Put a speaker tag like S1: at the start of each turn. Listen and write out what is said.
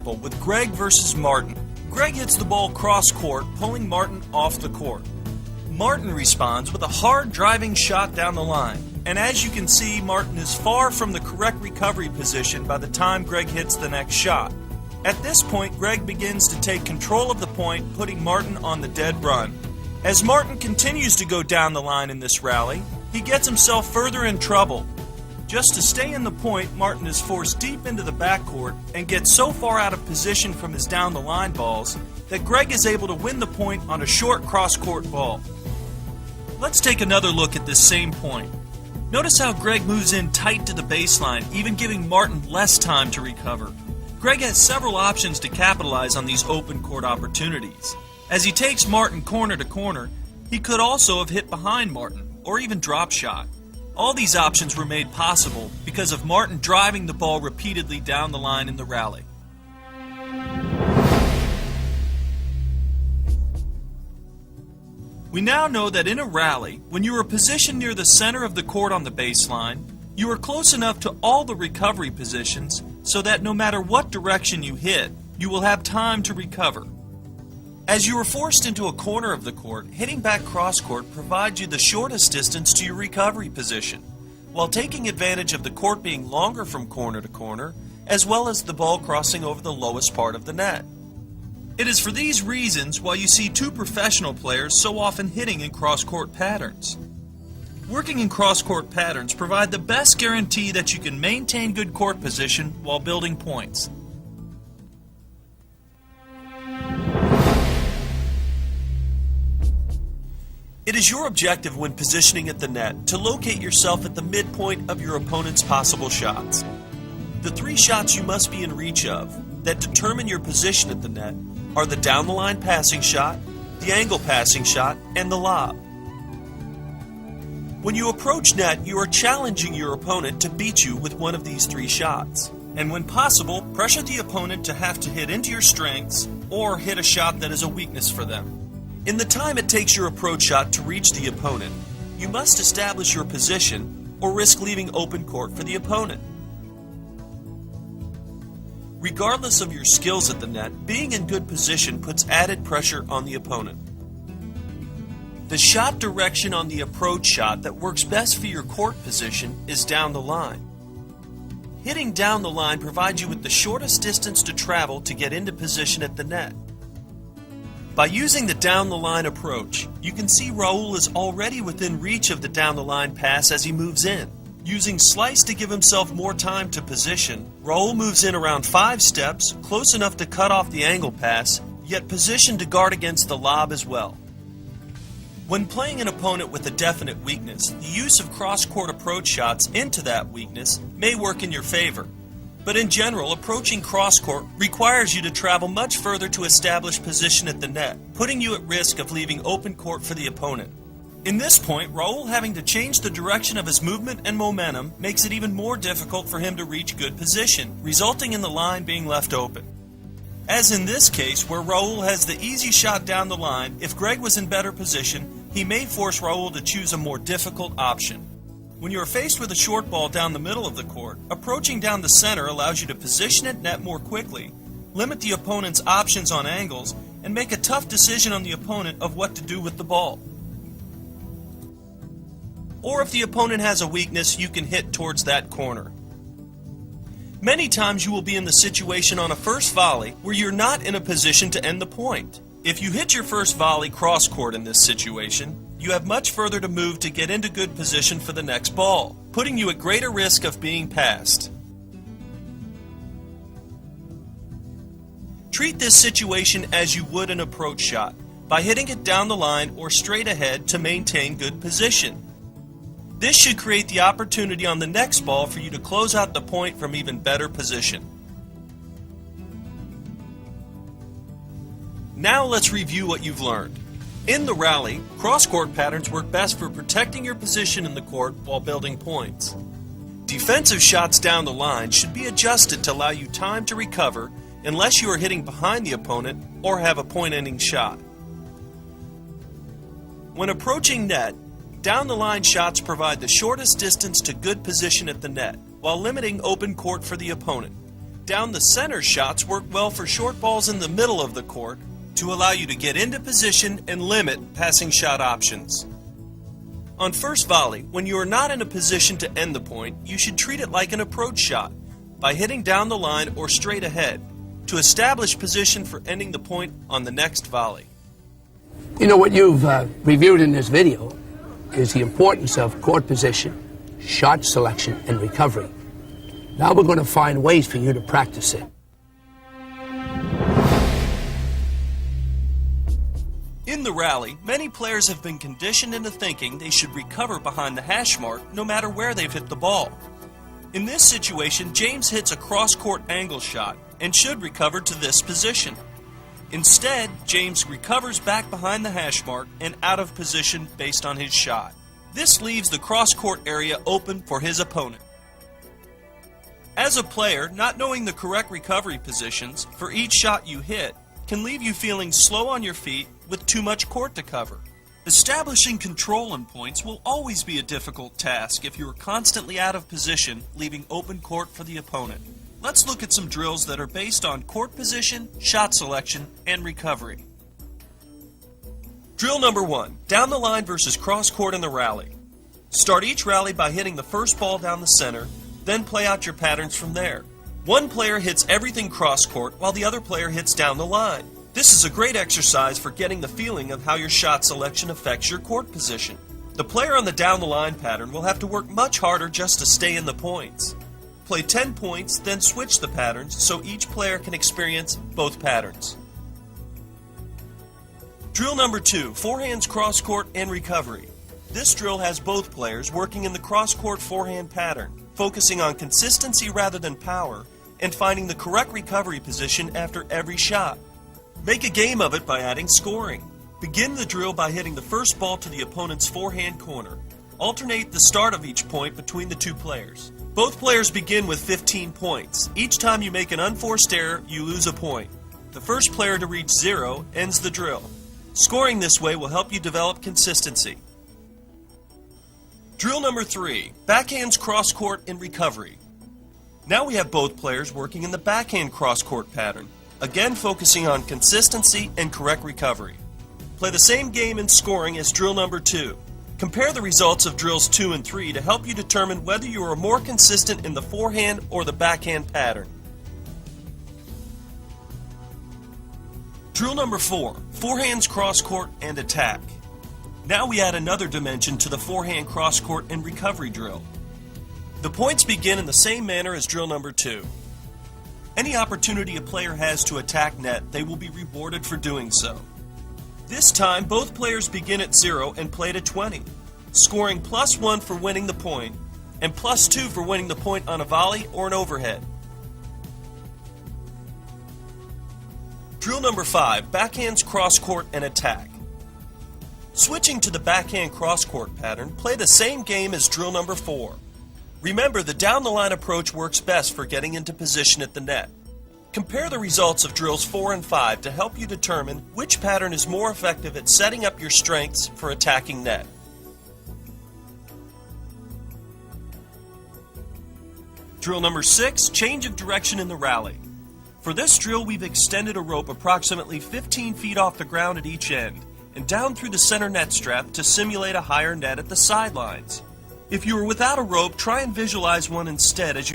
S1: with Greg versus Martin. Greg hits the ball cross court, pulling Martin off the court. Martin responds with a hard driving shot down the line. And as you can see, Martin is far from the correct recovery position by the time Greg hits the next shot. At this point, Greg begins to take control of the point, putting Martin on the dead run. As Martin continues to go down the line in this rally, he gets himself further in trouble. Just to stay in the point, Martin is forced deep into the backcourt and gets so far out of position from his down-the-line balls that Greg is able to win the point on a short cross-court ball. Let's take another look at this same point. Notice how Greg moves in tight to the baseline, even giving Martin less time to recover. Greg has several options to capitalize on these open court opportunities. As he takes Martin corner to corner, he could also have hit behind Martin, or even drop shot. All these options were made possible because of Martin driving the ball repeatedly down the line in the rally. We now know that in a rally, when you are positioned near the center of the court on the baseline, you are close enough to all the recovery positions so that no matter what direction you hit, you will have time to recover. As you are forced into a corner of the court, hitting back cross-court provides you the shortest distance to your recovery position, while taking advantage of the court being longer from corner to corner, as well as the ball crossing over the lowest part of the net. It is for these reasons why you see two professional players so often hitting in cross-court patterns. Working in cross-court patterns provide the best guarantee that you can maintain good court position while building points. It is your objective when positioning at the net to locate yourself at the midpoint of your opponent's possible shots. The three shots you must be in reach of that determine your position at the net are the down-the-line passing shot, the angle passing shot, and the lob. When you approach net, you are challenging your opponent to beat you with one of these three shots. And when possible, pressure the opponent to have to hit into your strengths or hit a shot that is a weakness for them. In the time it takes your approach shot to reach the opponent, you must establish your position or risk leaving open court for the opponent. Regardless of your skills at the net, being in good position puts added pressure on the opponent. The shot direction on the approach shot that works best for your court position is down the line. Hitting down the line provides you with the shortest distance to travel to get into position at the net. By using the down-the-line approach, you can see Raul is already within reach of the down-the-line pass as he moves in. Using slice to give himself more time to position, Raul moves in around 5 steps, close enough to cut off the angle pass, yet positioned to guard against the lob as well. When playing an opponent with a definite weakness, the use of cross-court approach shots into that weakness may work in your favor. But in general, approaching cross-court requires you to travel much further to establish position at the net, putting you at risk of leaving open court for the opponent. In this point, Raul having to change the direction of his movement and momentum makes it even more difficult for him to reach good position, resulting in the line being left open. As in this case, where Raul has the easy shot down the line, if Greg was in better position, he may force Raul to choose a more difficult option. When you are faced with a short ball down the middle of the court, approaching down the center allows you to position at net more quickly, limit the opponent's options on angles, and make a tough decision on the opponent of what to do with the ball. Or if the opponent has a weakness, you can hit towards that corner. Many times you will be in the situation on a first volley where you're not in a position to end the point. If you hit your first volley cross-court in this situation, you have much further to move to get into good position for the next ball, putting you at greater risk of being passed. Treat this situation as you would an approach shot, by hitting it down the line or straight ahead to maintain good position. This should create the opportunity on the next ball for you to close out the point from even better position. Now let's review what you've learned. In the rally, cross-court patterns work best for protecting your position in the court while building points. Defensive shots down the line should be adjusted to allow you time to recover unless you are hitting behind the opponent or have a point-ending shot. When approaching net, down-the-line shots provide the shortest distance to good position at the net while limiting open court for the opponent. Down the center shots work well for short balls in the middle of the court to allow you to get into position and limit passing shot options. On first volley, when you are not in a position to end the point, you should treat it like an approach shot by hitting down the line or straight ahead to establish position for ending the point on the next volley.
S2: You know, what you've reviewed in this video is the importance of court position, shot selection, and recovery. Now we're going to find ways for you to practice it.
S1: In the rally, many players have been conditioned into thinking they should recover behind the hash mark no matter where they've hit the ball. In this situation, James hits a cross-court angle shot and should recover to this position. Instead, James recovers back behind the hash mark and out of position based on his shot. This leaves the cross-court area open for his opponent. As a player, not knowing the correct recovery positions for each shot you hit can leave you feeling slow on your feet with too much court to cover. Establishing control and points will always be a difficult task if you are constantly out of position, leaving open court for the opponent. Let's look at some drills that are based on court position, shot selection, and recovery. Drill number 1, down the line versus cross court in the rally. Start each rally by hitting the first ball down the center, then play out your patterns from there. One player hits everything cross court while the other player hits down the line. This is a great exercise for getting the feeling of how your shot selection affects your court position. The player on the down the line pattern will have to work much harder just to stay in the points. Play 10 points, then switch the patterns so each player can experience both patterns. Drill number 2, forehands cross court and recovery. This drill has both players working in the cross court forehand pattern, focusing on consistency rather than power, and finding the correct recovery position after every shot. Make a game of it by adding scoring. Begin the drill by hitting the first ball to the opponent's forehand corner. Alternate the start of each point between the two players. Both players begin with 15 points. Each time you make an unforced error, you lose a point. The first player to reach 0 ends the drill. Scoring this way will help you develop consistency. Drill number 3, backhands cross court and recovery. Now we have both players working in the backhand cross court pattern, again focusing on consistency and correct recovery. Play the same game in scoring as drill number 2. Compare the results of drills 2 and 3 to help you determine whether you are more consistent in the forehand or the backhand pattern. Drill number 4, forehands cross court and attack. Now we add another dimension to the forehand cross court and recovery drill. The points begin in the same manner as drill number 2. Any opportunity a player has to attack net, they will be rewarded for doing so. This time, both players begin at 0 and play to 20, scoring +1 for winning the point and +2 for winning the point on a volley or an overhead. Drill number 5, backhands cross court and attack. Switching to the backhand cross court pattern, play the same game as drill number 4. Remember, the down the line approach works best for getting into position at the net. Compare the results of drills 4 and 5 to help you determine which pattern is more effective at setting up your strengths for attacking net. Drill number 6, change of direction in the rally. For this drill, we've extended a rope approximately 15 feet off the ground at each end and down through the center net strap to simulate a higher net at the sidelines. If you are without a rope, try and visualize one instead as you